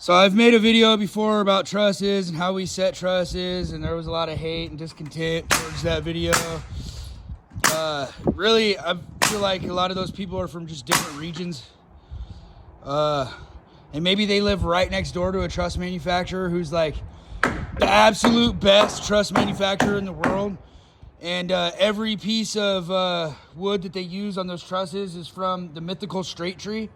So I've made a video before about trusses and how we set trusses, and there was a lot of hate and discontent towards that video. Really, I feel like a lot of those people are from just different regions. And maybe they live right next door to a truss manufacturer who's like the absolute best truss manufacturer in the world. And every piece of wood that they use on those trusses is from the Mythical straight tree.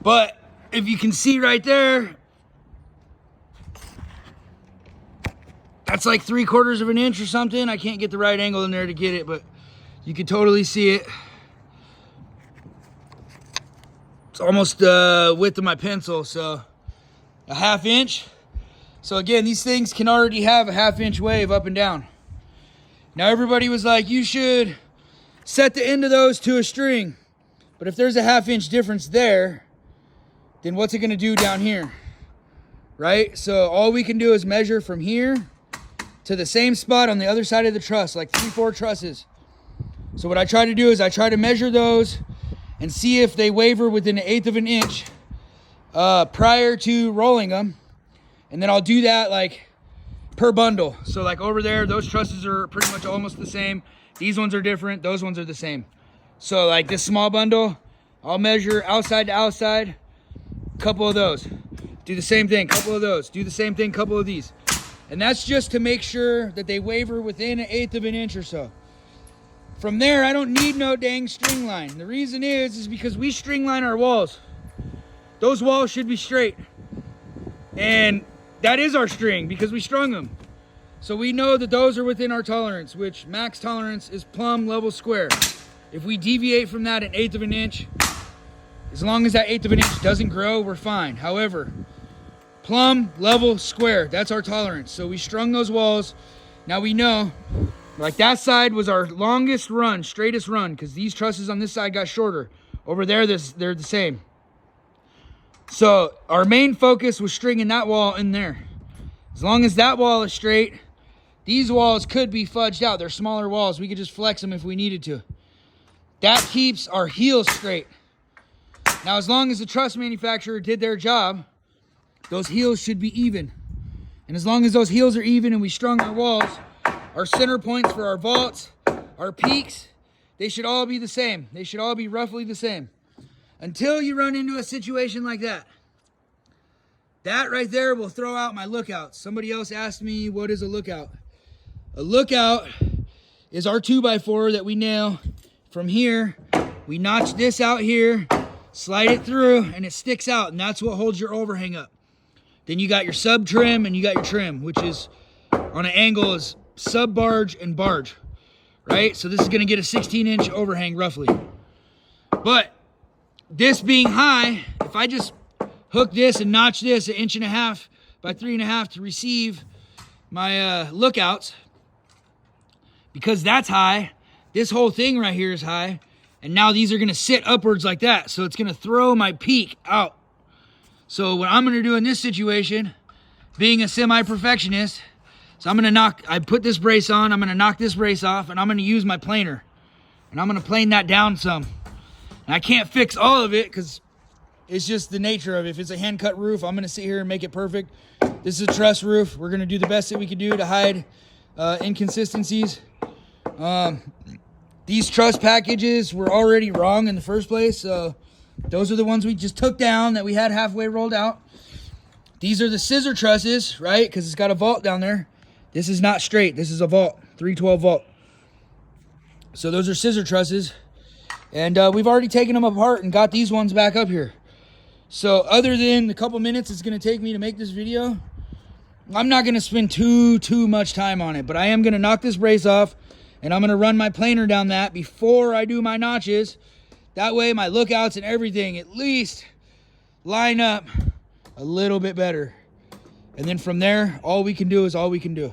But if you can see right there, that's like 3/4 of an inch or something. I can't get the right angle in there to get it, but you can totally see it. It's almost the width of my pencil, so a 1/2 inch. So again, these things can already have a 1/2 inch wave up and down. Now everybody was like, you should set the end of those to a string. But if there's a 1/2 inch difference there, then what's it gonna do down here, right? So all we can do is measure from here to the same spot on the other side of the truss, like 3-4 trusses. So what I try to do is I try to measure those and see if they waver within 1/8 of an inch prior to rolling them. And then I'll do that like per bundle. So like over there, those trusses are pretty much almost the same. These ones are different, those ones are the same. So like this small bundle, I'll measure outside to outside, couple of those. Do the same thing, couple of those. Do the same thing, couple of these. And that's just to make sure that they waver within 1/8 of an inch or so. From there, I don't need no dang string line. The reason is because we string line our walls. Those walls should be straight. And that is our string because we strung them. So we know that those are within our tolerance, which max tolerance is plumb, level, square. If we deviate from that 1/8 of an inch, as long as that 1/8 of an inch doesn't grow, we're fine. However, plumb, level, square, that's our tolerance. So we strung those walls. Now we know, like that side was our longest run, straightest run, because these trusses on this side got shorter. Over there, they're the same. So our main focus was stringing that wall in there. As long as that wall is straight, these walls could be fudged out. They're smaller walls. We could just flex them if we needed to. That keeps our heels straight. Now, as long as the truss manufacturer did their job, those heels should be even. And as long as those heels are even and we strung our walls, our center points for our vaults, our peaks, they should all be the same. They should all be roughly the same. Until you run into a situation like that. That right there will throw out my lookouts. Somebody else asked me, what is a lookout? A lookout is our 2x4 that we nail from here. We notch this out here, slide it through, and it sticks out, and that's what holds your overhang up. Then you got your sub trim and you got your trim, which is on an angle is sub barge and barge, right? So this is gonna get a 16-inch overhang roughly. But this being high, if I just hook this and notch this 1.5 inches by 3.5 to receive my lookouts, because that's high, this whole thing right here is high, and now these are gonna sit upwards like that, so it's gonna throw my peak out. So what I'm gonna do in this situation, being a semi-perfectionist, so I put this brace on, I'm gonna knock this brace off, and I'm gonna use my planer. And I'm gonna plane that down some. And I can't fix all of it, because it's just the nature of it. If it's a hand-cut roof, I'm gonna sit here and make it perfect. This is a truss roof. We're gonna do the best that we can do to hide inconsistencies. These truss packages were already wrong in the first place, so those are the ones we just took down that we had halfway rolled out. These are the scissor trusses, right? Because it's got a vault down there. This is not straight. This is a vault, 312 vault. So those are scissor trusses. And we've already taken them apart and got these ones back up here. So other than the couple minutes it's going to take me to make this video, I'm not going to spend too much time on it. But I am going to knock this brace off, and I'm going to run my planer down that before I do my notches. That way my lookouts and everything at least line up a little bit better. And then from there, all we can do is all we can do.